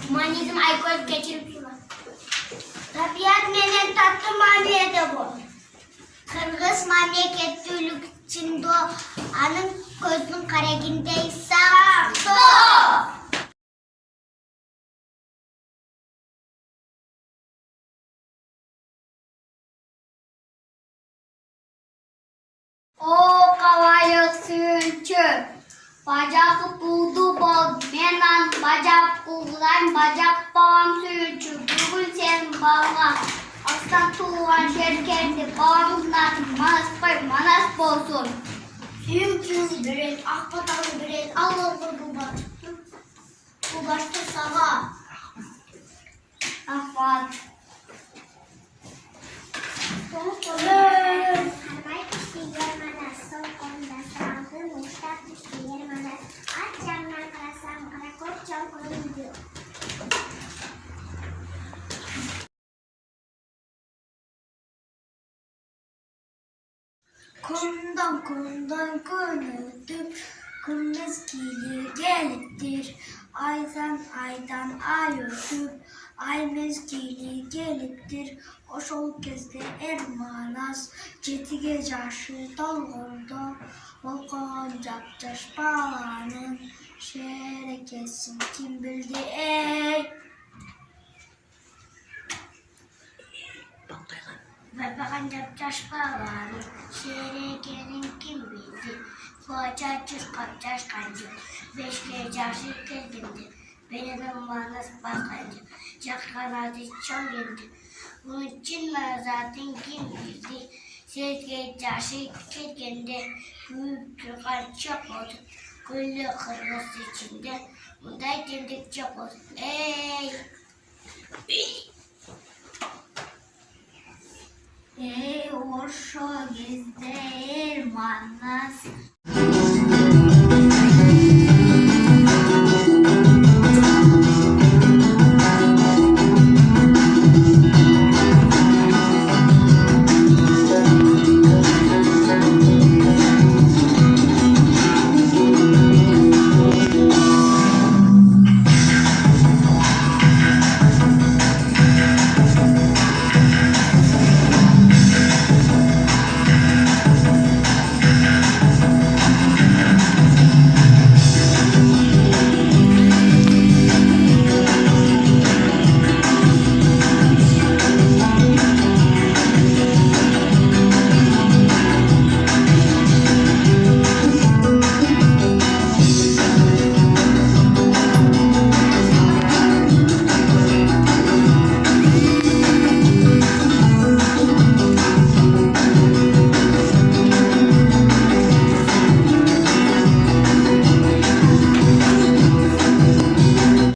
Humanizm alkol geçirip sunar. Tabiat menen tatlı mamiyede bu. Kırgız memleketçilik için do anın gözünün kareginde sakto. O kavalık sürüncü. Bacak buldu bol, menan bacak buldular, bacak babam sürücü. Bugün sen bana aslan tuğan şerkendi, babamızdan Manas bolsun. Sürüncü biret, akbatan biret, Allah'ı bu başta sana. Ahvat. Kundan könüldüm, kırmızı gili geliptir. Aydan ay ötüp, ay mezgili geliptir. Hoş ol kezde Manas, cetige caşı dolgurdu. Volkan capcaş bağlanın, şere kesin kim bildi ey. Ve bakan capcaş bağlanın, şere gelin kim bildi. Koca kapcaş kancı, beş gecesi geldi. Benim Manas bakancı, çakanadı çok geldi. Bunun için ben zaten kim bildi. Ses gecesi geldi, büyük Türkan çok oldu. Güllü Kırgız içinde, bunda geldik çok oldu. Ey! Ey hoşa gezdir Manas.